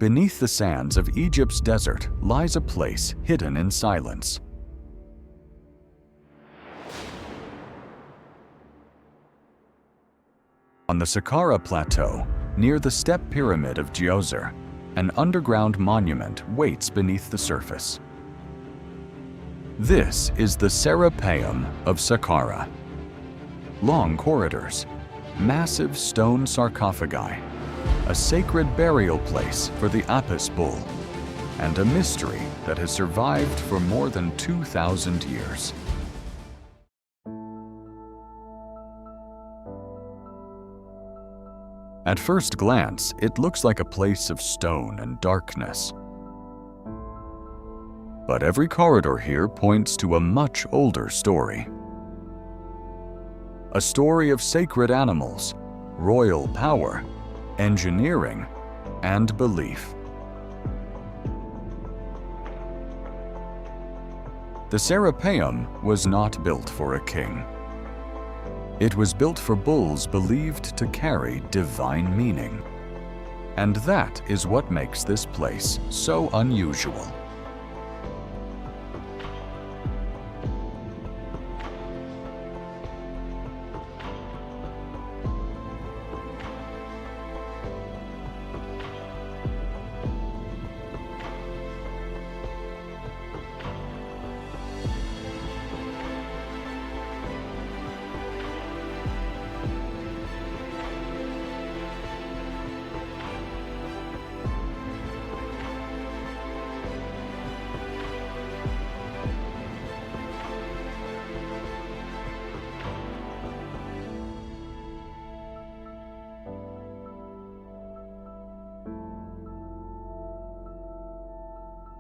beneath the sands of Egypt's desert lies a place hidden in silence. On the Saqqara plateau, near the step pyramid of Djoser, an underground monument waits beneath the surface. This is the Serapeum of Saqqara. Long corridors, massive stone sarcophagi, a sacred burial place for the Apis bull, and a mystery that has survived for more than 2,000 years. At first glance, it looks like a place of stone and darkness. But every corridor here points to a much older story. A story of sacred animals, royal power, engineering, and belief. The Serapeum was not built for a king. It was built for bulls believed to carry divine meaning. And that is what makes this place so unusual.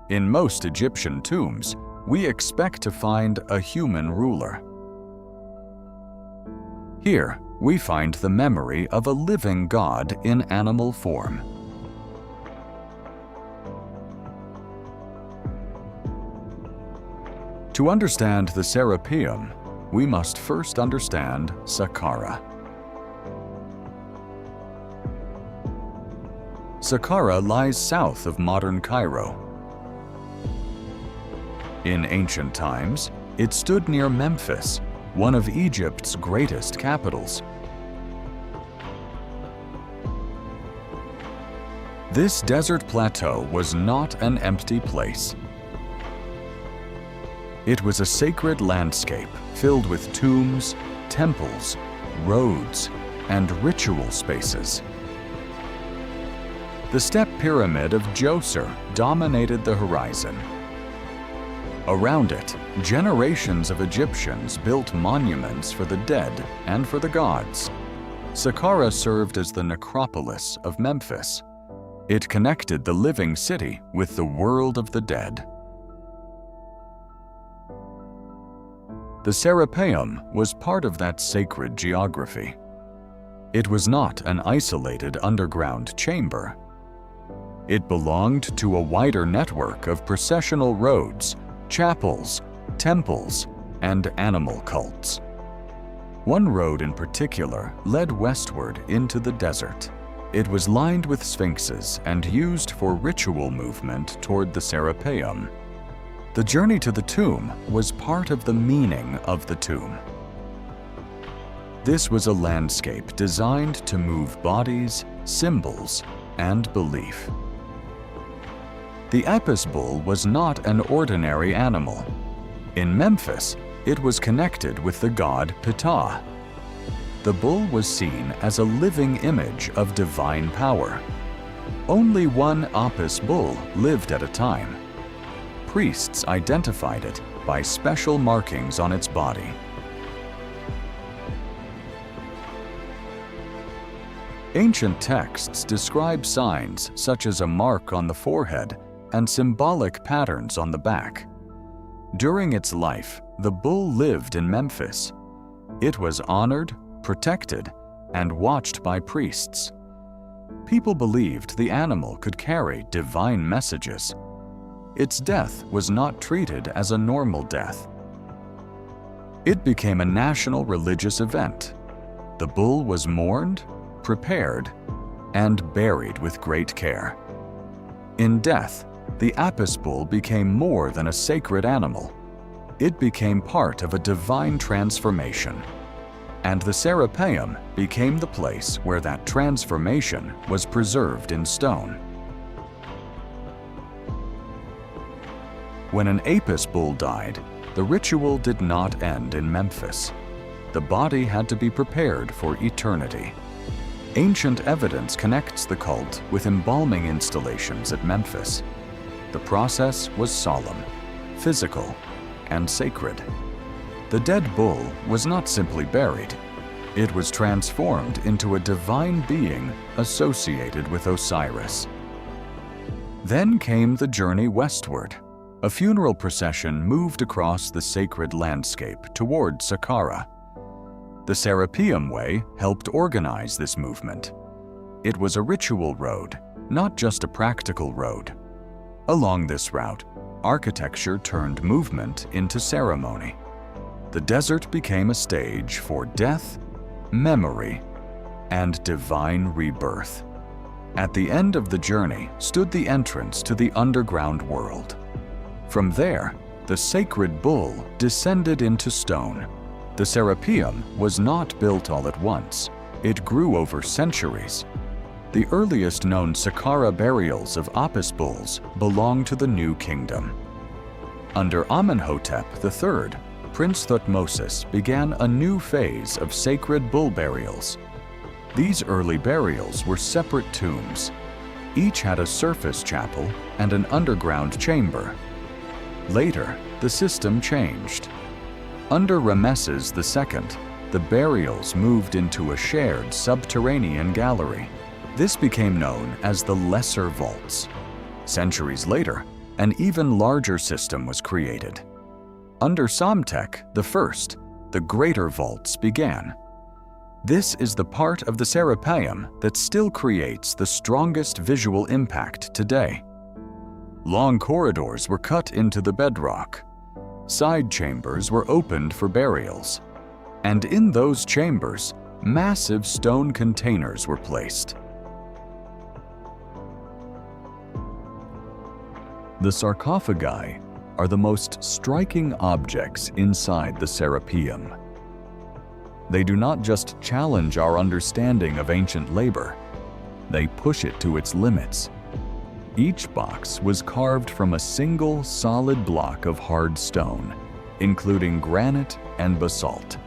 In most Egyptian tombs, we expect to find a human ruler. Here, we find the memory of a living god in animal form. To understand the Serapeum, we must first understand Saqqara. Saqqara lies south of modern Cairo. In ancient times, it stood near Memphis, one of Egypt's greatest capitals. This desert plateau was not an empty place. It was a sacred landscape filled with tombs, temples, roads, and ritual spaces. The step pyramid of Djoser dominated the horizon. Around it, generations of Egyptians built monuments for the dead and for the gods. Saqqara served as the Necropolis of Memphis. It connected the living city with the world of the dead. The Serapeum was part of that sacred geography. It was not an isolated underground chamber. It belonged to a wider network of processional roads, chapels, temples, and animal cults. One road in particular led westward into the desert. It was lined with sphinxes and used for ritual movement toward the Serapeum. The journey to the tomb was part of the meaning of the tomb. This was a landscape designed to move bodies, symbols, and belief. The Apis bull was not an ordinary animal. In Memphis, it was connected with the god Ptah. The bull was seen as a living image of divine power. Only one Apis bull lived at a time. Priests identified it by special markings on its body. Ancient texts describe signs such as a mark on the forehead and symbolic patterns on the back. During its life, the bull lived in Memphis. It was honored, protected, and watched by priests. People believed the animal could carry divine messages. Its death was not treated as a normal death. It became a national religious event. The bull was mourned, prepared, and buried with great care. In death, the Apis bull became more than a sacred animal. It became part of a divine transformation. And the Serapeum became the place where that transformation was preserved in stone. When an Apis bull died, the ritual did not end in Memphis. The body had to be prepared for eternity. Ancient evidence connects the cult with embalming installations at Memphis. The process was solemn, physical, and sacred. The dead bull was not simply buried. It was transformed into a divine being associated with Osiris. Then came the journey westward. A funeral procession moved across the sacred landscape toward Saqqara. The Serapeum Way helped organize this movement. It was a ritual road, not just a practical road. Along this route, architecture turned movement into ceremony. The desert became a stage for death, memory, and divine rebirth. At the end of the journey stood the entrance to the underground world. From there, the sacred bull descended into stone. The Serapeum was not built all at once. It grew over centuries. The earliest known Saqqara burials of Apis bulls belong to the New Kingdom. Under Amenhotep III, Prince Thutmose began a new phase of sacred bull burials. These early burials were separate tombs. Each had a surface chapel and an underground chamber. Later, the system changed. Under Ramesses II, the burials moved into a shared subterranean gallery. This became known as the Lesser Vaults. Centuries later, an even larger system was created. Under Psamtik I, the Greater Vaults began. This is the part of the Serapeum that still creates the strongest visual impact today. Long corridors were cut into the bedrock. Side chambers were opened for burials. And in those chambers, massive stone containers were placed. The sarcophagi are the most striking objects inside the Serapeum. They do not just challenge our understanding of ancient labor, they push it to its limits. Each box was carved from a single solid block of hard stone, including granite and basalt.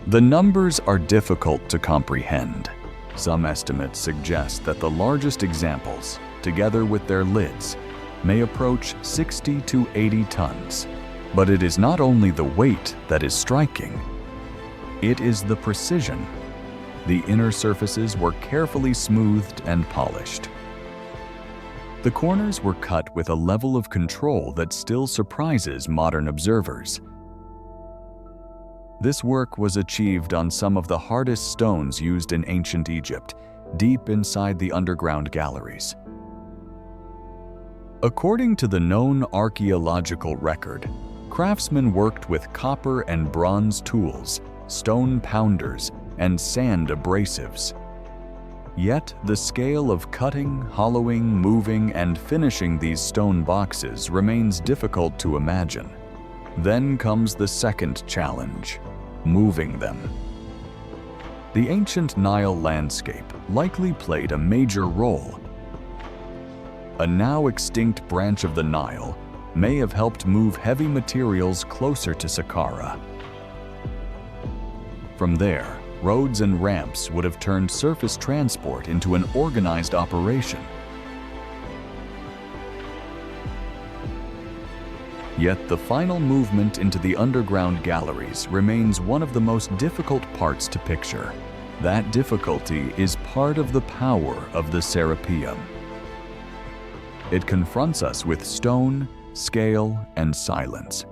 The numbers are difficult to comprehend. Some estimates suggest that the largest examples, together with their lids, may approach 60 to 80 tons. But it is not only the weight that is striking, it is the precision. The inner surfaces were carefully smoothed and polished. The corners were cut with a level of control that still surprises modern observers. This work was achieved on some of the hardest stones used in ancient Egypt, deep inside the underground galleries. According to the known archaeological record, craftsmen worked with copper and bronze tools, stone pounders, and sand abrasives. Yet the scale of cutting, hollowing, moving, and finishing these stone boxes remains difficult to imagine. Then comes the second challenge: moving them. The ancient Nile landscape likely played a major role. A now extinct branch of the Nile may have helped move heavy materials closer to Saqqara. From there, roads and ramps would have turned surface transport into an organized operation. Yet the final movement into the underground galleries remains one of the most difficult parts to picture. That difficulty is part of the power of the Serapeum. It confronts us with stone, scale, and silence.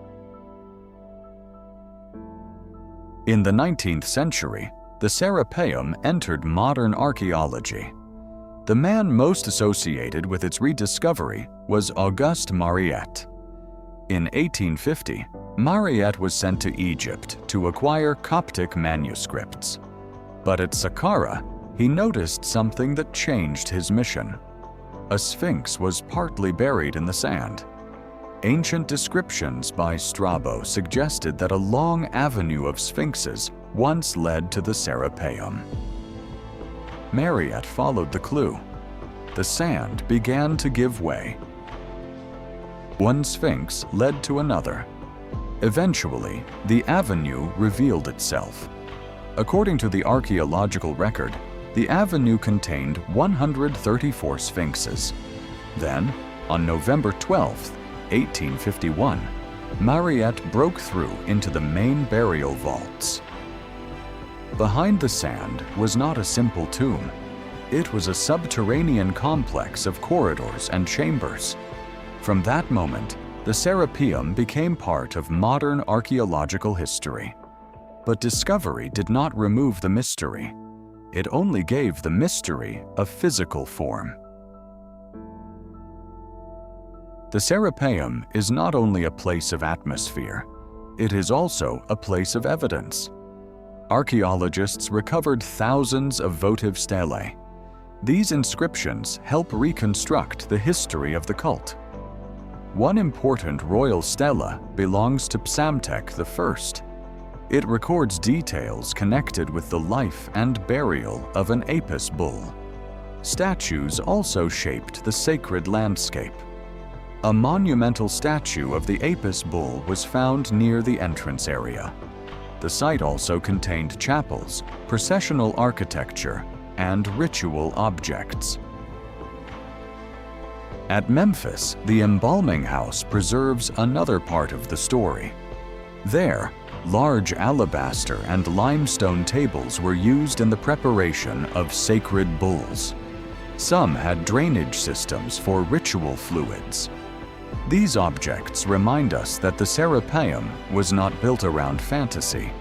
In the 19th century, the Serapeum entered modern archaeology. The man most associated with its rediscovery was Auguste Mariette. In 1850, Mariette was sent to Egypt to acquire Coptic manuscripts. But at Saqqara, he noticed something that changed his mission. A sphinx was partly buried in the sand. Ancient descriptions by Strabo suggested that a long avenue of sphinxes once led to the Serapeum. Mariette followed the clue. The sand began to give way. One sphinx led to another. Eventually, the avenue revealed itself. According to the archaeological record, the avenue contained 134 sphinxes. Then, on November 12, 1851, Mariette broke through into the main burial vaults. Behind the sand was not a simple tomb. It was a subterranean complex of corridors and chambers. From that moment, the Serapeum became part of modern archaeological history. But discovery did not remove the mystery. It only gave the mystery a physical form. The Serapeum is not only a place of atmosphere, it is also a place of evidence. Archaeologists recovered thousands of votive stelae. These inscriptions help reconstruct the history of the cult. One important royal stela belongs to Psamtek I. It records details connected with the life and burial of an Apis bull. Statues also shaped the sacred landscape. A monumental statue of the Apis bull was found near the entrance area. The site also contained chapels, processional architecture, and ritual objects. At Memphis, the Embalming House preserves another part of the story. There, large alabaster and limestone tables were used in the preparation of sacred bulls. Some had drainage systems for ritual fluids. These objects remind us that the Serapeum was not built around fantasy.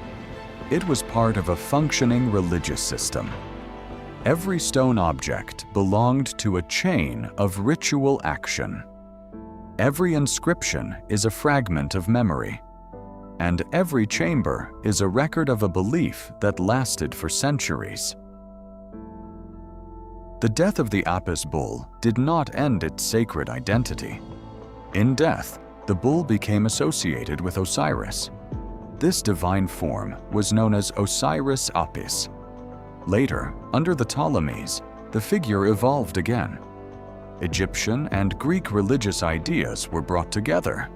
It was part of a functioning religious system. Every stone object belonged to a chain of ritual action. Every inscription is a fragment of memory, and every chamber is a record of a belief that lasted for centuries. The death of the Apis bull did not end its sacred identity. In death, the bull became associated with Osiris. This divine form was known as Osiris-Apis. Later, under the Ptolemies, the figure evolved again. Egyptian and Greek religious ideas were brought together.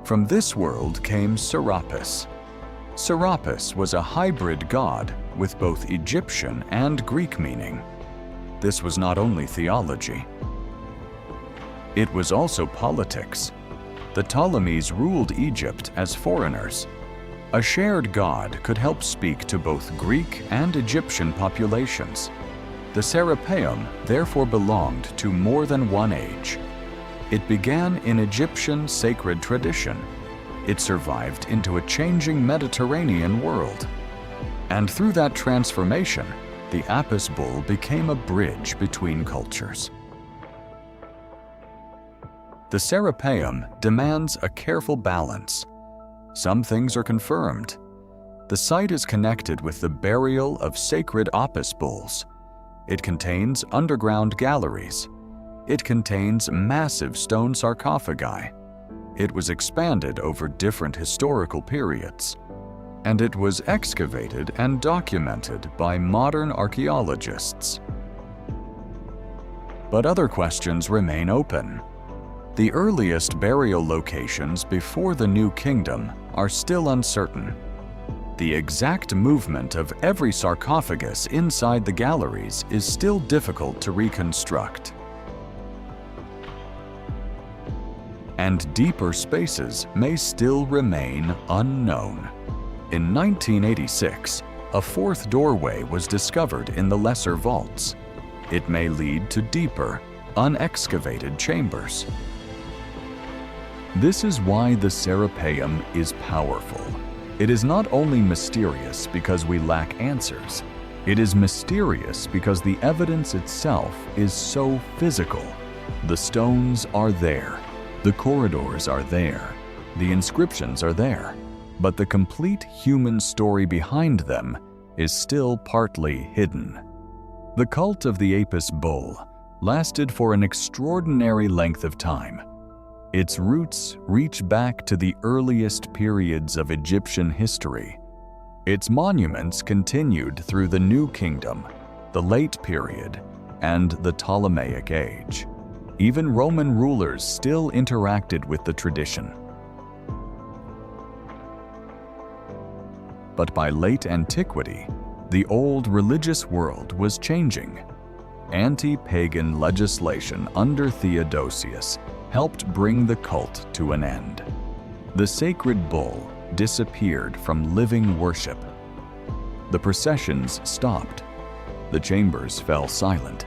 From this world came Serapis. Serapis was a hybrid god with both Egyptian and Greek meaning. This was not only theology. It was also politics. The Ptolemies ruled Egypt as foreigners. A shared god could help speak to both Greek and Egyptian populations. The Serapeum therefore belonged to more than one age. It began in Egyptian sacred tradition. It survived into a changing Mediterranean world. And through that transformation, the Apis bull became a bridge between cultures. The Serapeum demands a careful balance. Some things are confirmed. The site is connected with the burial of sacred Apis bulls. It contains underground galleries. It contains massive stone sarcophagi. It was expanded over different historical periods. And it was excavated and documented by modern archaeologists. But other questions remain open. The earliest burial locations before the New Kingdom are still uncertain. The exact movement of every sarcophagus inside the galleries is still difficult to reconstruct. And deeper spaces may still remain unknown. In 1986, a fourth doorway was discovered in the lesser vaults. It may lead to deeper, unexcavated chambers. This is why the Serapeum is powerful. It is not only mysterious because we lack answers. It is mysterious because the evidence itself is so physical. The stones are there. The corridors are there. The inscriptions are there. But the complete human story behind them is still partly hidden. The cult of the Apis bull, lasted for an extraordinary length of time. Its roots reach back to the earliest periods of Egyptian history. Its monuments continued through the New Kingdom, the Late Period, and the Ptolemaic Age. Even Roman rulers still interacted with the tradition. But by late antiquity, the old religious world was changing. Anti-pagan legislation under Theodosius helped bring the cult to an end. The sacred bull disappeared from living worship. The processions stopped, the chambers fell silent,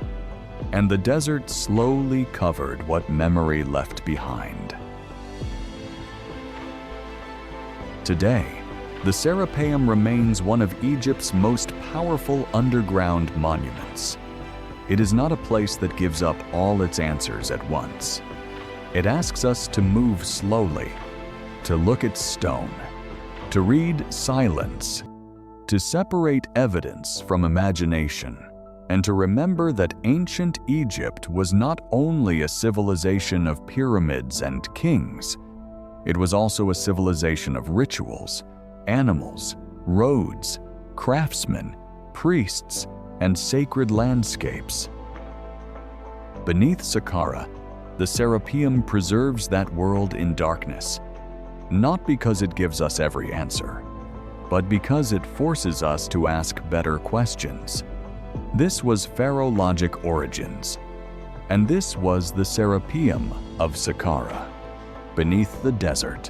and the desert slowly covered what memory left behind. Today, the Serapeum remains one of Egypt's most powerful underground monuments. It is not a place that gives up all its answers at once. It asks us to move slowly, to look at stone, to read silence, to separate evidence from imagination, and to remember that ancient Egypt was not only a civilization of pyramids and kings, it was also a civilization of rituals, animals, roads, craftsmen, priests, and sacred landscapes. Beneath Saqqara, the Serapeum preserves that world in darkness, not because it gives us every answer, but because it forces us to ask better questions. This was PharaohLogic Origins, and this was the Serapeum of Saqqara, beneath the desert.